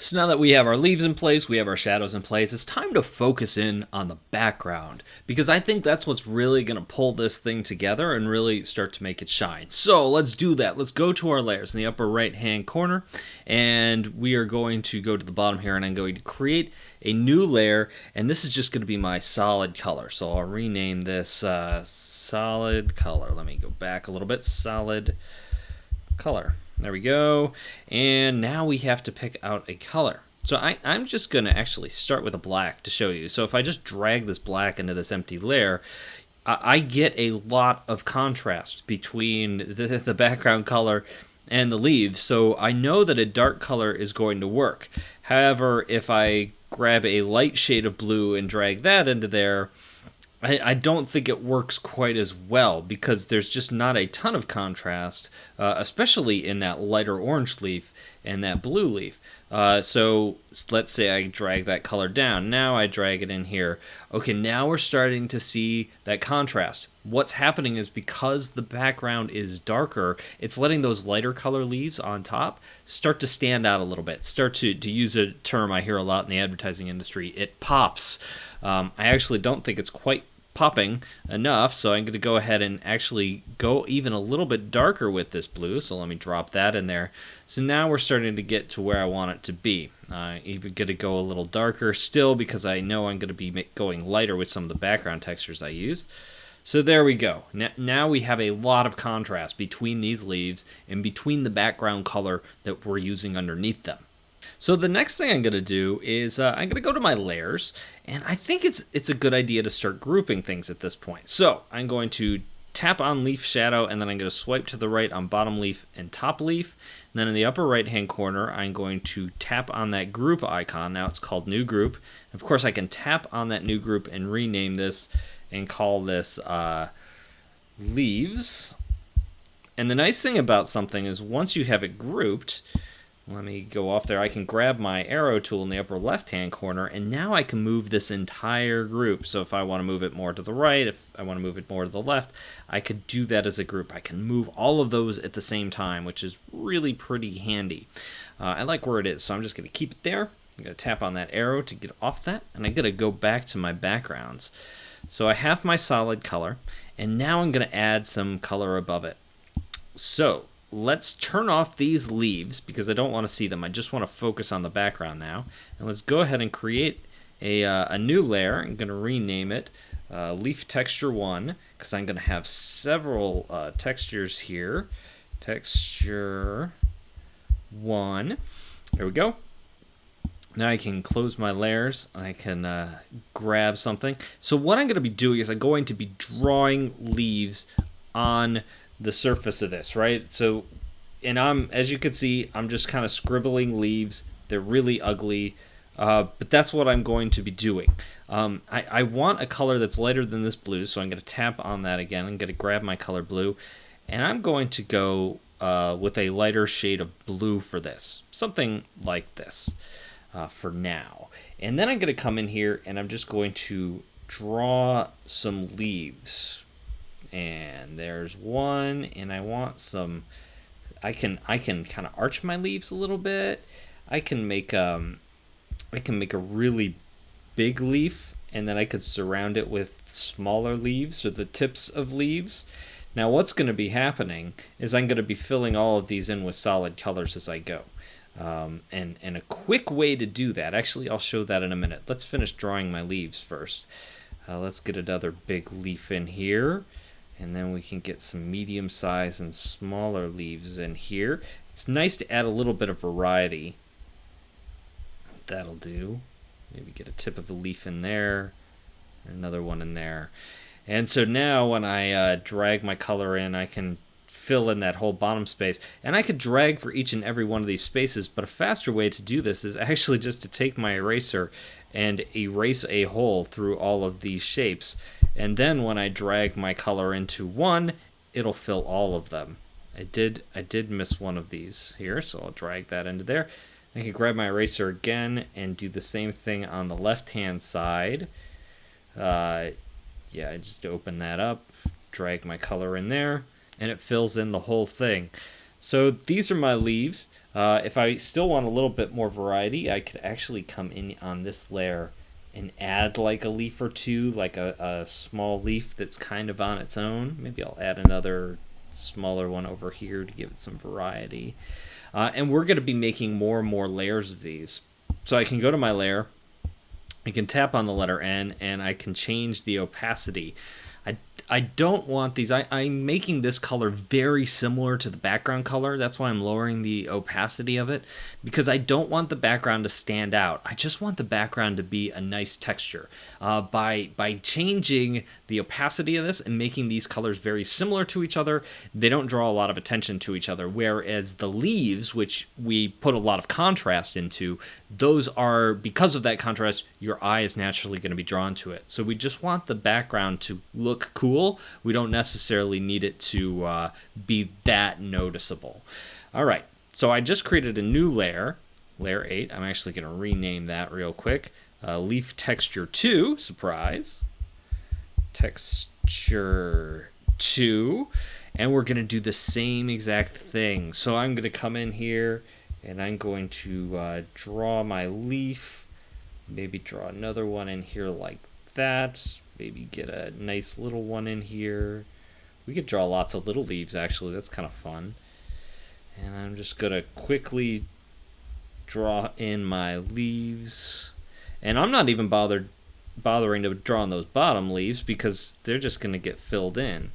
So now that we have our leaves in place, we have our shadows in place, it's time to focus in on the background because I think that's what's really going to pull this thing together and really start to make it shine. So let's do that. Let's go to our layers in the upper right hand corner, and we are going to go to the bottom here, and I'm going to create a new layer, and this is just going to be my solid color. So I'll rename this solid color. Let me go back a little bit. Solid color. There we go. And now we have to pick out a color. So I'm just going to actually start with a black to show you. So if I just drag this black into this empty layer, I get a lot of contrast between the background color and the leaves. So I know that a dark color is going to work. However, if I grab a light shade of blue and drag that into there, I don't think it works quite as well because there's just not a ton of contrast, especially in that lighter orange leaf and that blue leaf. So let's say I drag that color down. Now I drag it in here. Okay, now we're starting to see that contrast. What's happening is because the background is darker, it's letting those lighter color leaves on top start to stand out a little bit. Start to use a term I hear a lot in the advertising industry, it pops. I actually don't think it's quite popping enough, so I'm going to go ahead and actually go even a little bit darker with this blue. So let me drop that in there. So now we're starting to get to where I want it to be. Even going to go a little darker still because I know I'm going to be going lighter with some of the background textures I use. So there we go. Now we have a lot of contrast between these leaves and between the background color that we're using underneath them. So the next thing I'm going to do is I'm going to go to my layers, and I think it's a good idea to start grouping things at this point. So I'm going to tap on leaf shadow, and then I'm going to swipe to the right on bottom leaf and top leaf. And then in the upper right hand corner, I'm going to tap on that group icon. Now it's called new group. Of course, I can tap on that new group and rename this and call this leaves. And the nice thing about something is once you have it grouped, let me go off there. I can grab my arrow tool in the upper left-hand corner, and now I can move this entire group. So if I want to move it more to the right, if I want to move it more to the left, I could do that as a group. I can move all of those at the same time, which is really pretty handy. I like where it is, so I'm just going to keep it there. I'm going to tap on that arrow to get off that, and I'm going to go back to my backgrounds. So I have my solid color, and now I'm going to add some color above it. So let's turn off these leaves because I don't want to see them. I just want to focus on the background now. And let's go ahead and create a new layer. I'm going to rename it Leaf Texture 1 because I'm going to have several textures here. Texture 1. There we go. Now I can close my layers. I can grab something. So what I'm going to be doing is I'm going to be drawing leaves on the surface of this, right? So, and as you can see, I'm just kind of scribbling leaves. They're really ugly, but that's what I'm going to be doing. I want a color that's lighter than this blue, so I'm going to tap on that again. I'm going to grab my color blue, and I'm going to go with a lighter shade of blue for this. Something like this for now. And then I'm going to come in here, and I'm just going to draw some leaves. And there's one, and I want some. I can kind of arch my leaves a little bit. I can make a really big leaf, and then I could surround it with smaller leaves or the tips of leaves. Now what's going to be happening is I'm going to be filling all of these in with solid colors as I go. And a quick way to do that, actually I'll show that in a minute. Let's finish drawing my leaves first. Let's get another big leaf in here. And then we can get some medium size and smaller leaves in here. It's nice to add a little bit of variety. That'll do. Maybe get a tip of a leaf in there. Another one in there. And so now when I drag my color in, I can fill in that whole bottom space. And I could drag for each and every one of these spaces, but a faster way to do this is actually just to take my eraser and erase a hole through all of these shapes. And then when I drag my color into one, it'll fill all of them. I did miss one of these here, so I'll drag that into there. I can grab my eraser again and do the same thing on the left-hand side. I just open that up, drag my color in there, and it fills in the whole thing. So these are my leaves. If I still want a little bit more variety, I could actually come in on this layer and add like a leaf or two, like a small leaf that's kind of on its own. Maybe I'll add another smaller one over here to give it some variety. And we're going to be making more and more layers of these. So I can go to my layer, I can tap on the letter N, and I can change the opacity. I don't want these. I'm making this color very similar to the background color. That's why I'm lowering the opacity of it, because I don't want the background to stand out. I just want the background to be a nice texture. By changing the opacity of this and making these colors very similar to each other, they don't draw a lot of attention to each other. Whereas the leaves, which we put a lot of contrast into, those are, because of that contrast, your eye is naturally going to be drawn to it. So we just want the background to look cool. We don't necessarily need it to be that noticeable. All right, so I just created a new layer, layer 8. I'm actually going to rename that real quick. Leaf texture 2, surprise. Texture 2. And we're going to do the same exact thing. So I'm going to come in here and I'm going to draw my leaf. Maybe draw another one in here like that. Maybe get a nice little one in here. We could draw lots of little leaves, actually. That's kind of fun. And I'm just going to quickly draw in my leaves. And I'm not even bothering to draw on those bottom leaves because they're just going to get filled in,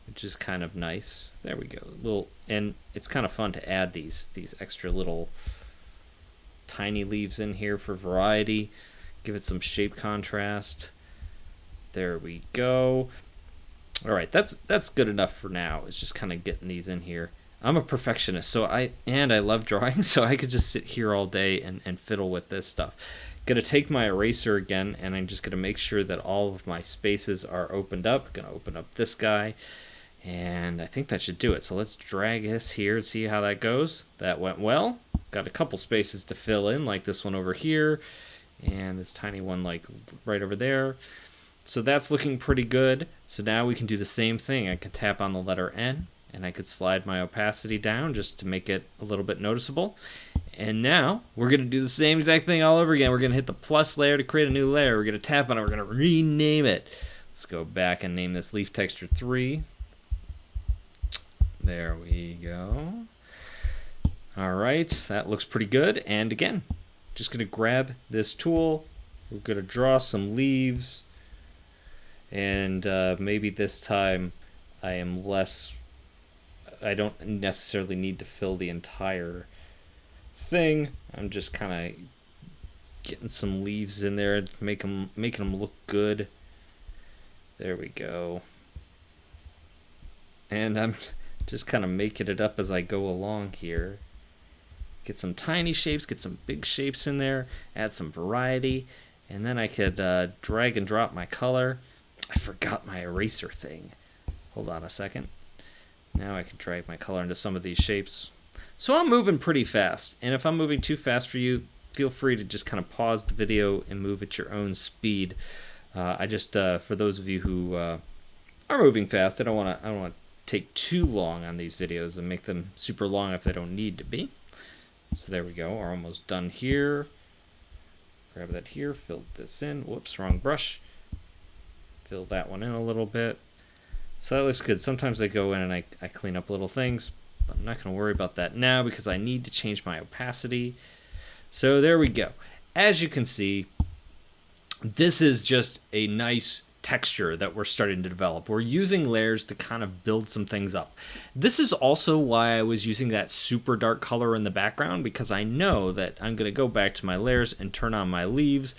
which is kind of nice. There we go. And it's kind of fun to add these extra little tiny leaves in here for variety. Give it some shape contrast. There we go. All right, that's good enough for now. It's just kind of getting these in here. I'm a perfectionist, so I love drawing, so I could just sit here all day and fiddle with this stuff. Gonna take my eraser again, and I'm just gonna make sure that all of my spaces are opened up. Gonna open up this guy, and I think that should do it. So let's drag this here and see how that goes. That went well. Got a couple spaces to fill in, like this one over here, and this tiny one like right over there. So that's looking pretty good. So now we can do the same thing. I can tap on the letter N, and I could slide my opacity down just to make it a little bit noticeable. And now we're going to do the same exact thing all over again. We're going to hit the plus layer to create a new layer. We're going to tap on it. We're going to rename it. Let's go back and name this leaf texture 3. There we go. All right, that looks pretty good. And again, just going to grab this tool. We're going to draw some leaves. And maybe this time I don't necessarily need to fill the entire thing. I'm just kind of getting some leaves in there, making them look good. There we go. And I'm just kind of making it up as I go along here. Get some tiny shapes, get some big shapes in there, add some variety, and then I could drag and drop my color. I forgot my eraser thing. Hold on a second. Now I can drag my color into some of these shapes. So I'm moving pretty fast, and if I'm moving too fast for you, feel free to just kind of pause the video and move at your own speed. For those of you who are moving fast, I don't want to take too long on these videos and make them super long if they don't need to be. So there we go. We're almost done here. Grab that here, fill this in. Whoops, wrong brush. Fill that one in a little bit. So that looks good. Sometimes I go in and I clean up little things, but I'm not going to worry about that now because I need to change my opacity. So there we go. As you can see, this is just a nice texture that we're starting to develop. We're using layers to kind of build some things up. This is also why I was using that super dark color in the background, because I know that I'm going to go back to my layers and turn on my leaves.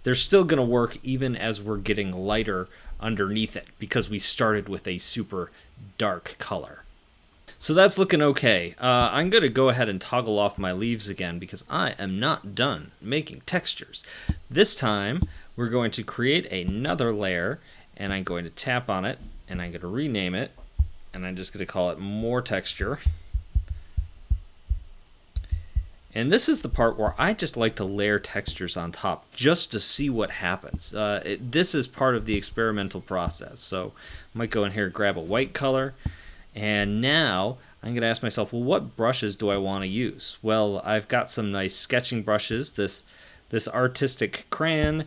They're still going to work even as we're getting lighter underneath it because we started with a super dark color. So that's looking okay. I'm going to go ahead and toggle off my leaves again because I am not done making textures. This time we're going to create another layer, and I'm going to tap on it and I'm going to rename it, and I'm just going to call it more texture. And this is the part where I just like to layer textures on top just to see what happens. This is part of the experimental process. So I might go in here and grab a white color. And now I'm going to ask myself, well, what brushes do I want to use? Well, I've got some nice sketching brushes. This artistic crayon,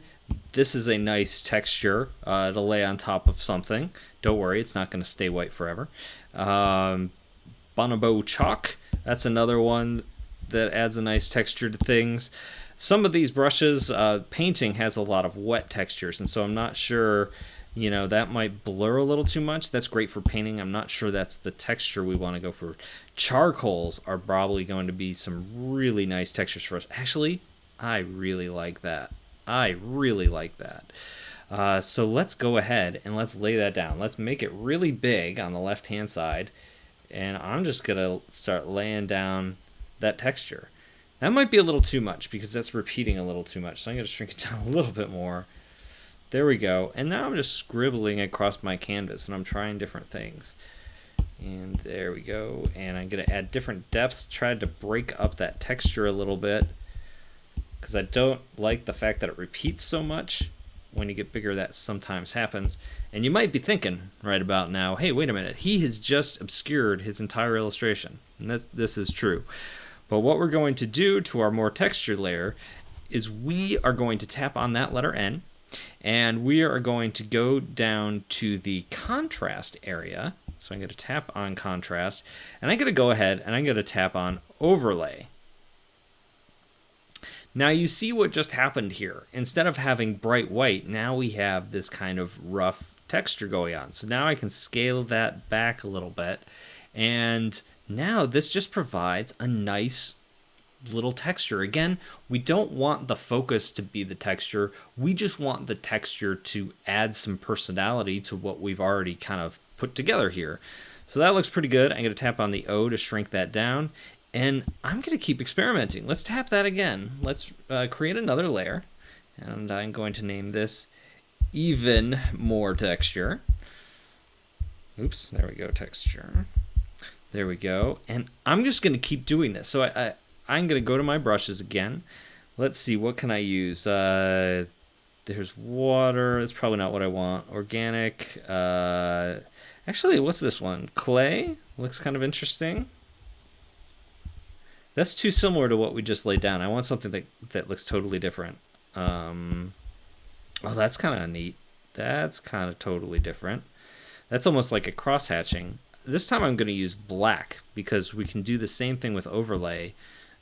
this is a nice texture to lay on top of something. Don't worry, it's not going to stay white forever. Bonobo chalk, that's another one that adds a nice texture to things. Some of these brushes, painting has a lot of wet textures, and so I'm not sure, that might blur a little too much. That's great for painting. I'm not sure that's the texture we want to go for. Charcoals are probably going to be some really nice textures for us. Actually, I really like that. So let's go ahead and let's lay that down. Let's make it really big on the left-hand side, and I'm just going to start laying down that texture. That might be a little too much because that's repeating a little too much, so I'm going to shrink it down a little bit more. There we go. And now I'm just scribbling across my canvas, and I'm trying different things. And there we go. And I'm going to add different depths, try to break up that texture a little bit, because I don't like the fact that it repeats so much. When you get bigger, that sometimes happens. And you might be thinking right about now, hey, wait a minute, he has just obscured his entire illustration. And this is true. But what we're going to do to our more textured layer is we are going to tap on that letter N, and we are going to go down to the contrast area. So I'm going to tap on contrast, and I'm going to go ahead and I'm going to tap on overlay. Now you see what just happened here. Instead of having bright white, now we have this kind of rough texture going on. So now I can scale that back a little bit, and now this just provides a nice little texture. Again, we don't want the focus to be the texture. We just want the texture to add some personality to what we've already kind of put together here. So that looks pretty good. I'm going to tap on the O to shrink that down. And I'm going to keep experimenting. Let's tap that again. Let's create another layer. And I'm going to name this even more texture. Oops, there we go, texture. There we go. And I'm just going to keep doing this. So I'm going to go to my brushes again. Let's see, what can I use? There's water. That's probably not what I want. Organic. Actually, what's this one? Clay. Looks kind of interesting. That's too similar to what we just laid down. I want something that looks totally different. Oh, that's kind of neat. That's kind of totally different. That's almost like a cross-hatching. This time I'm going to use black because we can do the same thing with overlay,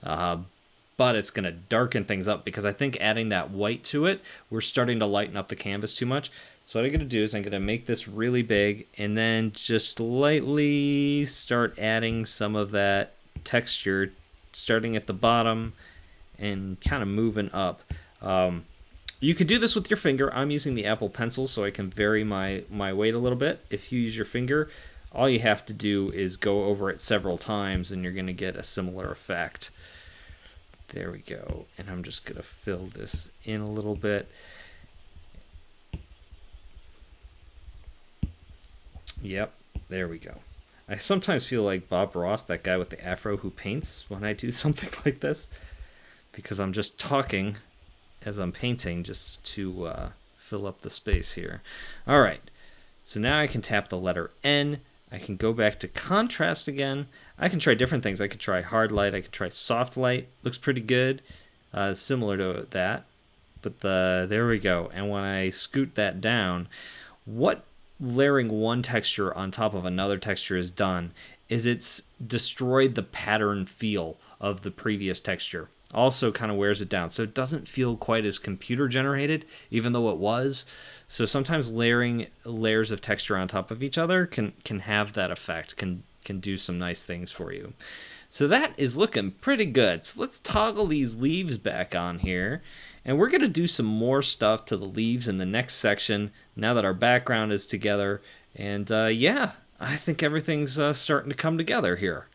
but it's going to darken things up because I think adding that white to it, we're starting to lighten up the canvas too much. So what I'm going to do is I'm going to make this really big and then just slightly start adding some of that texture, starting at the bottom and kind of moving up. You could do this with your finger. I'm using the Apple Pencil so I can vary my weight a little bit. If you use your finger, all you have to do is go over it several times and you're going to get a similar effect. There we go. And I'm just going to fill this in a little bit. Yep, there we go. I sometimes feel like Bob Ross, that guy with the afro who paints when I do something like this, because I'm just talking as I'm painting just to fill up the space here. All right, so now I can tap the letter N. I can go back to contrast again. I can try different things. I could try hard light. I could try soft light. Looks pretty good, similar to that. But there we go. And when I scoot that down, what layering one texture on top of another texture is done is it's destroyed the pattern feel of the previous texture. Also kind of wears it down. So it doesn't feel quite as computer generated, even though it was. So sometimes layering layers of texture on top of each other can have that effect, can do some nice things for you. So that is looking pretty good. So let's toggle these leaves back on here. And we're going to do some more stuff to the leaves in the next section now that our background is together. And yeah, I think everything's starting to come together here.